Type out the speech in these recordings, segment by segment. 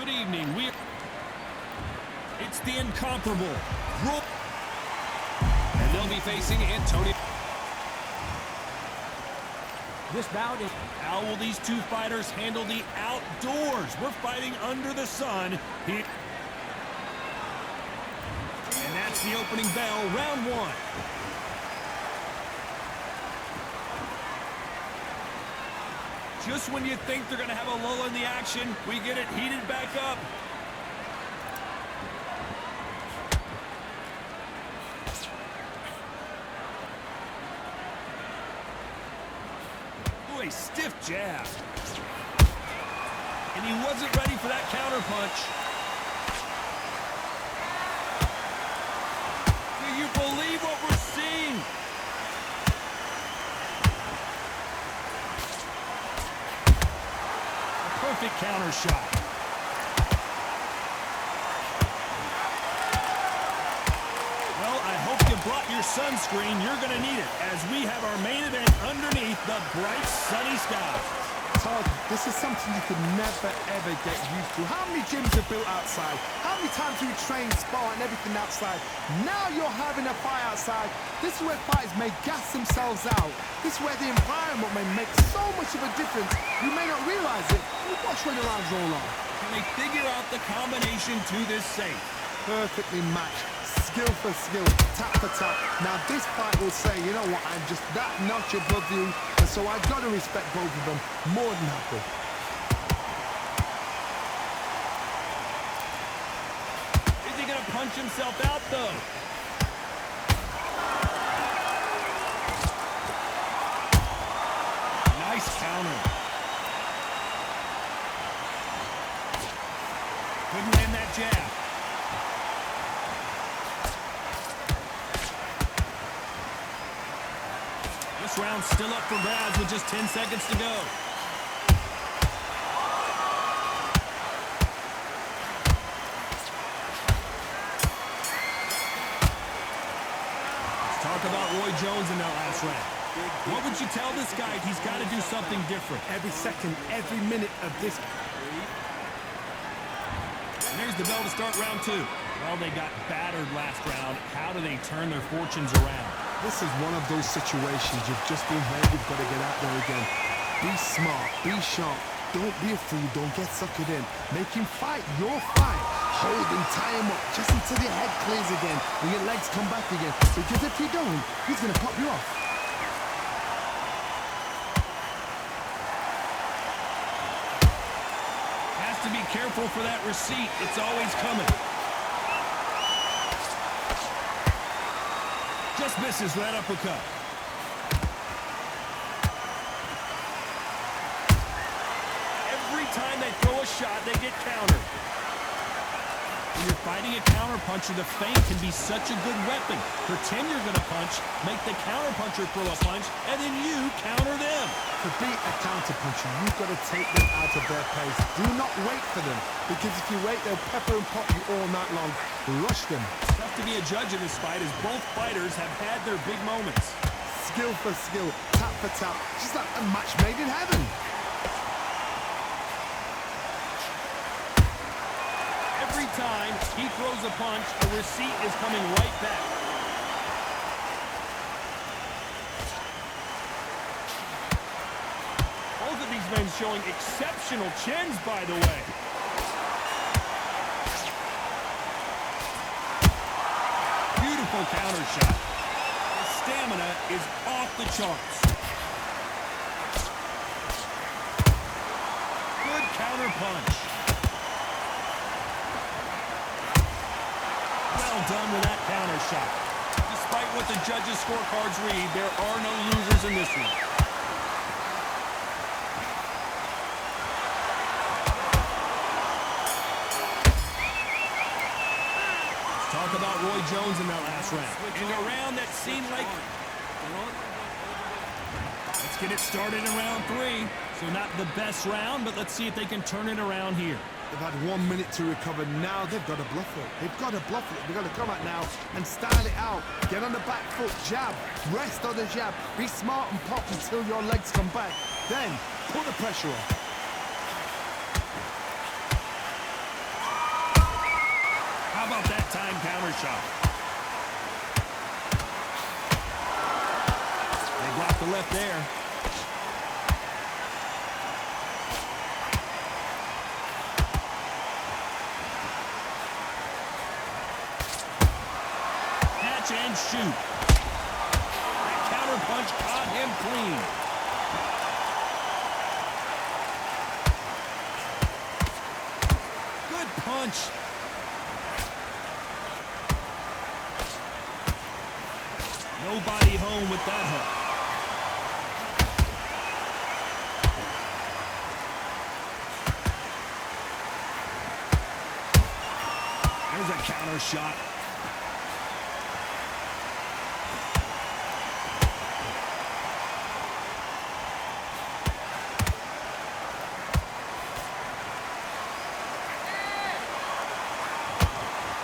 Good evening. It's the incomparable. And they'll be facing Antonio. This bout is... How will these two fighters handle the outdoors? We're fighting under the sun. And that's the opening bell, round one. Just when you think they're going to have a lull in the action, we get it heated back up. Ooh, a stiff jab. And he wasn't ready for that counter punch. Do you believe what we're seeing? Perfect counter shot. Well, I hope you brought your sunscreen. You're going to need it as we have our main event underneath the bright sunny sky. Todd, this is something you could never, ever get used to. How many gyms are built outside? How many times do you train, spar, and everything outside? Now you're having a fight outside. This is where fighters may gas themselves out. This is where the environment may make so much of a difference. You may not realize it. You watch when the rounds roll on. Can they figure out the combination to this safe? Perfectly matched. Skill for skill, tap for tap. Now this fight will say, you know what, I'm just that notch above you, and so I've got to respect both of them more than happy. Is he going to punch himself out, though? Nice counter. Couldn't land that jab. This round's still up for grabs with just 10 seconds to go. Let's talk about Roy Jones in that last round. What would you tell this guy? He's got to do something different. Every second, every minute of this. And there's the bell to start round two. Well, they got battered last round. How do they turn their fortunes around? This is one of those situations you've just been hurt, you've got to get out there again. Be smart, be sharp, don't be a fool, don't get suckered in. Make him fight your fight. Hold him, tie him up, just until your head clears again and your legs come back again. Because if you don't, he's going to pop you off. Has to be careful for that receipt. It's always coming. Just misses with that uppercut. Every time they throw a shot, they get countered. When you're fighting a counterpuncher, the feint can be such a good weapon. Pretend you're going to punch, make the counterpuncher throw a punch, and then you counter them. To beat a counterpuncher, you've got to take them out of their pace. Do not wait for them, because if you wait, they'll pepper and pop you all night long. Rush them. Tough to be a judge in this fight, as both fighters have had their big moments. Skill for skill, tap for tap, just like a match made in heaven. Every time he throws a punch, a receipt is coming right back. Both of these men showing exceptional chins, by the way. Beautiful counter shot. His stamina is off the charts. Good counter punch. Well done with that counter shot. Despite what the judges' scorecards read, there are no losers in this one. Let's talk about Roy Jones in that last round. In a round that seemed like... Let's get it started in round three. So not the best round, but let's see if they can turn it around here. They've had 1 minute to recover. Now they've got to bluff it. They've got to bluff it. They've got to come out now and style it out. Get on the back foot, jab, rest on the jab. Be smart and pop until your legs come back. Then put the pressure on. about that time counter shot? They blocked the left there. Catch and shoot. That counter punch caught him clean. Good punch. Nobody home with that hook. There's a counter shot.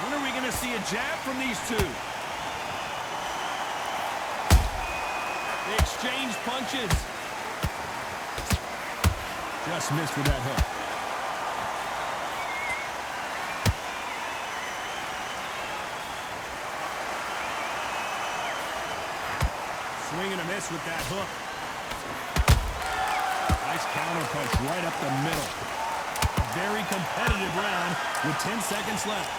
When are we going to see a jab from these two? They exchange punches. Just missed with that hook. Swing and a miss with that hook. Nice counter punch right up the middle. A very competitive round with 10 seconds left.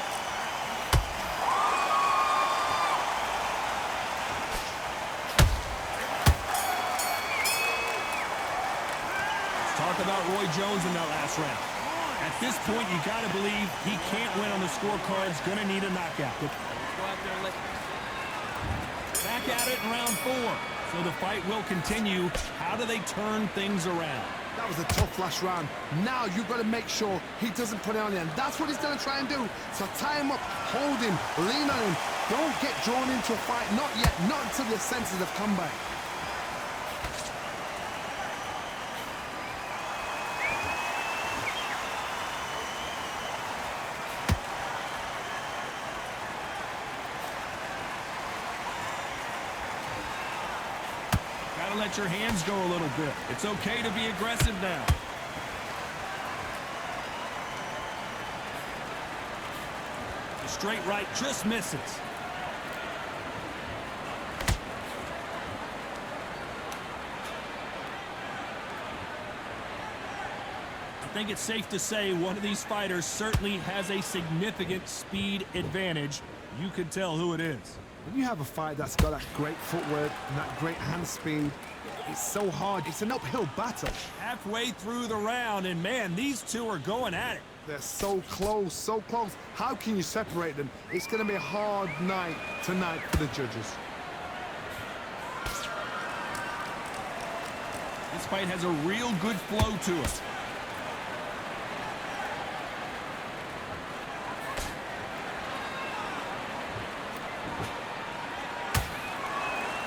Talk about Roy Jones in that last round. At this point, you got to believe he can't win on the scorecard's going to need a knockout. Go out there and let... Back at it in round 4. So the fight will continue. How do they turn things around? That was a tough last round. Now you've got to make sure he doesn't put it on you, and that's what he's going to try and do. So tie him up, hold him, lean on him. Don't get drawn into a fight. Not yet. Not until your senses have come back. Gotta let your hands go a little bit. It's okay to be aggressive now. The straight right just misses. I think it's safe to say one of these fighters certainly has a significant speed advantage. You can tell who it is. When you have a fight that's got that great footwork and that great hand speed, it's so hard. It's an uphill battle. Halfway through the round, and man, these two are going at it. They're so close, so close. How can you separate them? It's going to be a hard night tonight for the judges. This fight has a real good flow to it.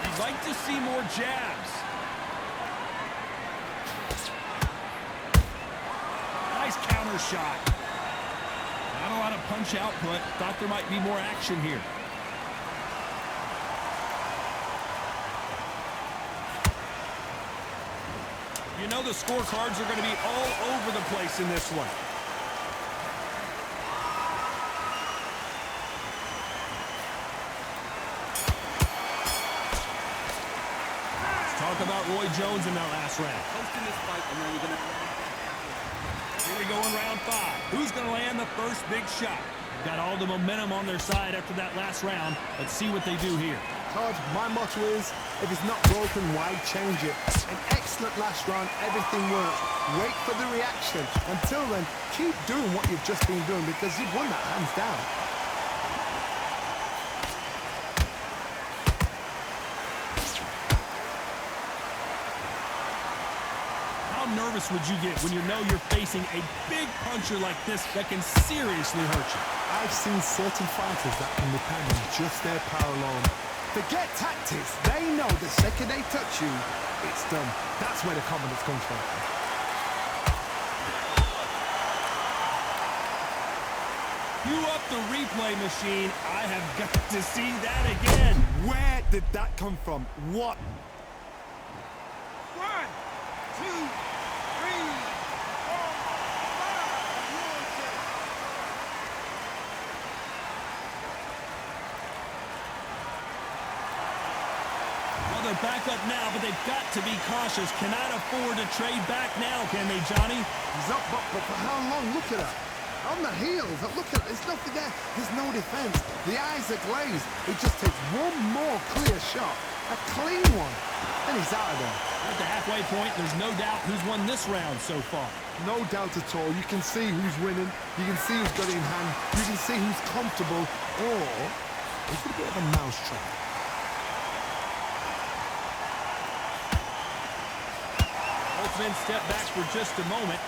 You'd like to see more jabs. Nice counter shot. Not a lot of punch output. Thought there might be more action here. You know the scorecards are going to be all over the place in this one. Let's talk about Roy Jones in that last round. Hosting this fight, and now you're going to... Here we go in round 5. Who's going to land the first big shot? Got all the momentum on their side after that last round. Let's see what they do here. Todd, my motto is, if it's not broken, why change it? An excellent last round, everything worked. Wait for the reaction. Until then, keep doing what you've just been doing because you've won that hands down. How nervous would you get when you know you're facing a big puncher like this that can seriously hurt you? I've seen certain fighters that can depend on just their power alone. Forget tactics. They know the second they touch you, it's done. That's where the confidence comes from. Cue up the replay machine. I have got to see that again. Where did that come from? What? 1, 2, 3, 4, 5. back up now, but they've got to be cautious. Cannot afford to trade back now, can they, Johnny? He's up, but for how long? Look at that. On the heels. Look at it. There's nothing there. There's no defense. The eyes are glazed. It just takes one more clear shot. A clean one. And he's out of there. At the halfway point, there's no doubt who's won this round so far. No doubt at all. You can see who's winning. You can see who's got it in hand. You can see who's comfortable. Or it's a bit of a mousetrap. Both men step back for just a moment.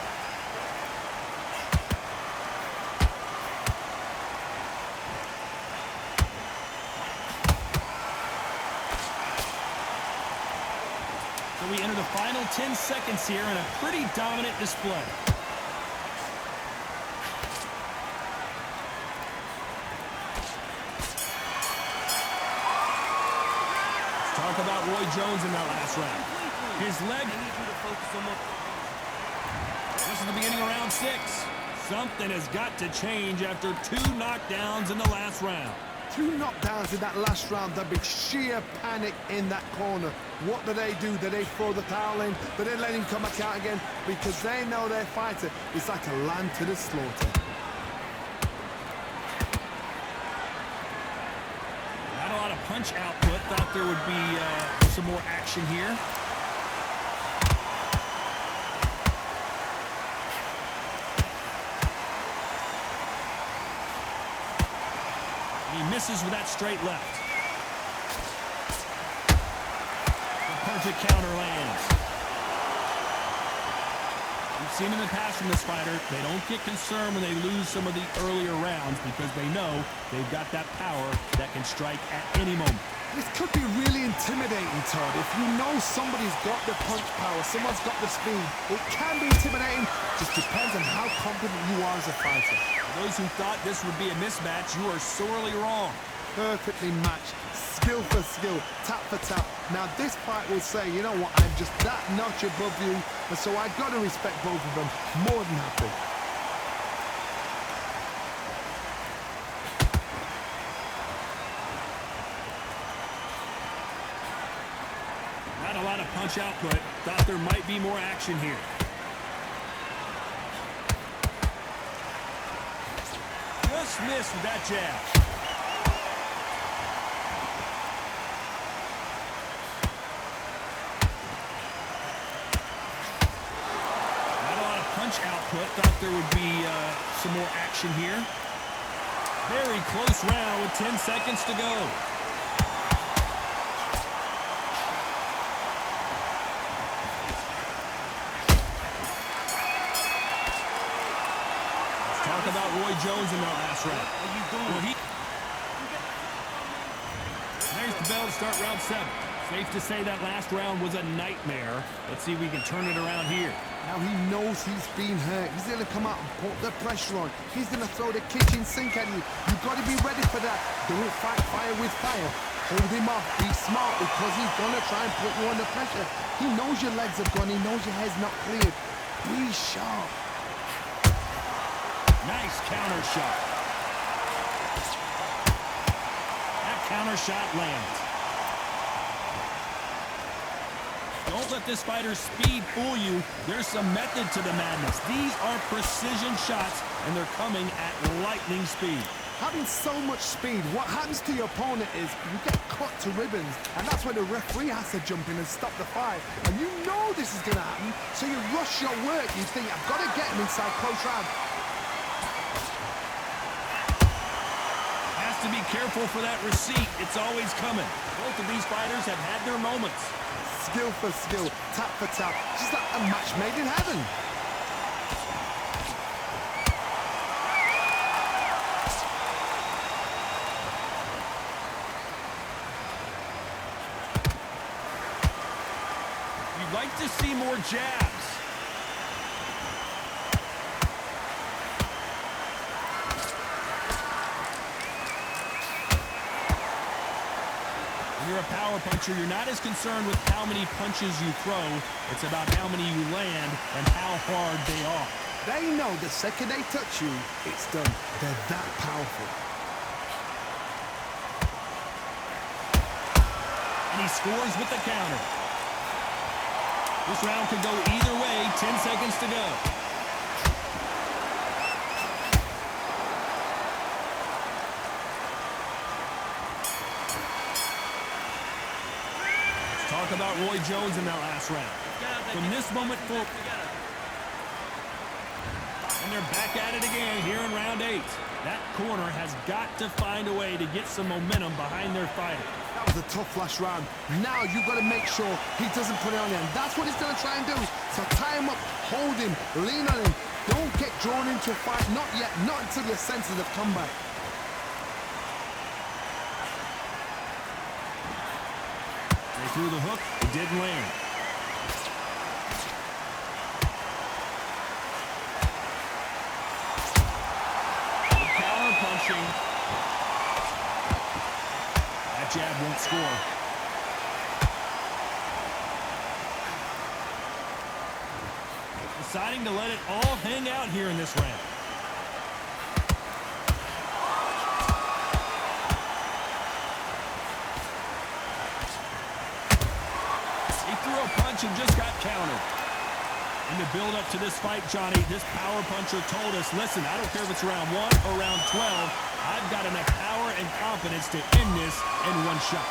So we enter the final 10 seconds here in a pretty dominant display. Let's talk about Roy Jones in that last round. His leg. This is the beginning of round 6. Something has got to change after 2 knockdowns in the last round. 2 knockdowns in that last round. There'll be sheer panic in that corner. What do? Do they throw the towel in? Do they let him come back out again? Because they know their fighter is like a lamb to the slaughter. Not a lot of punch output. Thought there would be some more action here. He misses with that straight left. The perfect counter lands. We've seen in the past from this fighter, they don't get concerned when they lose some of the earlier rounds because they know they've got that power that can strike at any moment. This could be really intimidating, Todd. If you know somebody's got the punch power, someone's got the speed, it can be intimidating. Just depends on how confident you are as a fighter. For those who thought this would be a mismatch, you are sorely wrong. Perfectly matched, skill for skill, tap for tap. Now this fight will say, you know what, I'm just that notch above you, and so I've got to respect both of them. More than happy. Not a lot of punch output. Thought there might be more action here. Just missed with that jab. Output. Thought there would be some more action here. Very close round with 10 seconds to go. Let's talk about Roy Jones in that last round. Well, there's the bell to start round 7. Safe to say that last round was a nightmare. Let's see if we can turn it around here. Now he knows he's been hurt. He's going to come out and put the pressure on. He's going to throw the kitchen sink at you. You've got to be ready for that. Don't fight fire with fire. Hold him off. Be smart because he's going to try and put you under pressure. He knows your legs are gone. He knows your head's not cleared. Be sharp. Nice counter shot. That counter shot lands. Don't let this fighter's speed fool you. There's some method to the madness. These are precision shots, and they're coming at lightning speed. Having so much speed, what happens to your opponent is you get cut to ribbons, and that's where the referee has to jump in and stop the fight. And you know this is going to happen, so you rush your work. You think, I've got to get him inside close round. Has to be careful for that receipt. It's always coming. Both of these fighters have had their moments. Skill for skill, tap for tap, just like a match made in heaven. You'd like to see more jabs. You're a power puncher. You're not as concerned with how many punches you throw. It's about how many you land and how hard they are. They know the second they touch you, it's done. They're that powerful. And he scores with the counter. This round could go either way. 10 seconds to go. Let's talk about Roy Jones in that last round. From this moment forward. And they're back at it again here in round 8. That corner has got to find a way to get some momentum behind their fighter. That was a tough last round. Now you've got to make sure he doesn't put it on him. That's what he's going to try and do. So tie him up, hold him, lean on him. Don't get drawn into a fight. Not yet. Not until your senses have come back. They threw the hook. It didn't land. Punching. That jab won't score. Deciding to let it all hang out here in this round. He threw a punch and just got countered. In the build-up to this fight, Johnny, this power puncher told us, listen, I don't care if it's round 1 or round 12, I've got enough power and confidence to end this in one shot.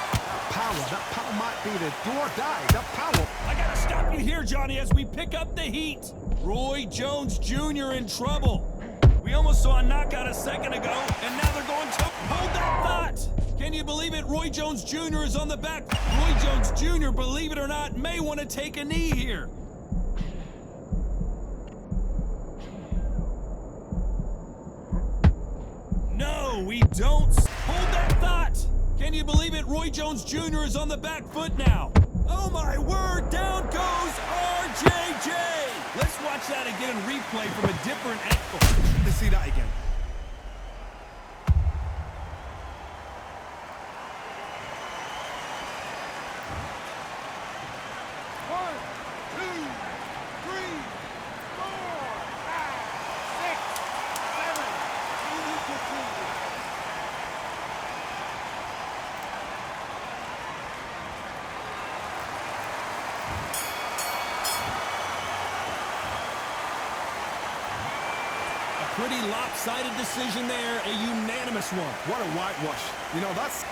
That power might be the do or die. That power. I gotta stop you here, Johnny, as we pick up the heat. Roy Jones Jr. in trouble. We almost saw a knockout a second ago, and now they're going to hold that thought. Can you believe it? Roy Jones Jr. is on the back. Roy Jones Jr., believe it or not, may want to take a knee here. No, we don't. Hold that thought. Can you believe it? Roy Jones Jr. is on the back foot now. Oh, my word. Down goes RJJ. Let's watch that again in replay from a different angle. Let's see that again. Pretty lopsided decision there, a unanimous one. What a whitewash. You know, that's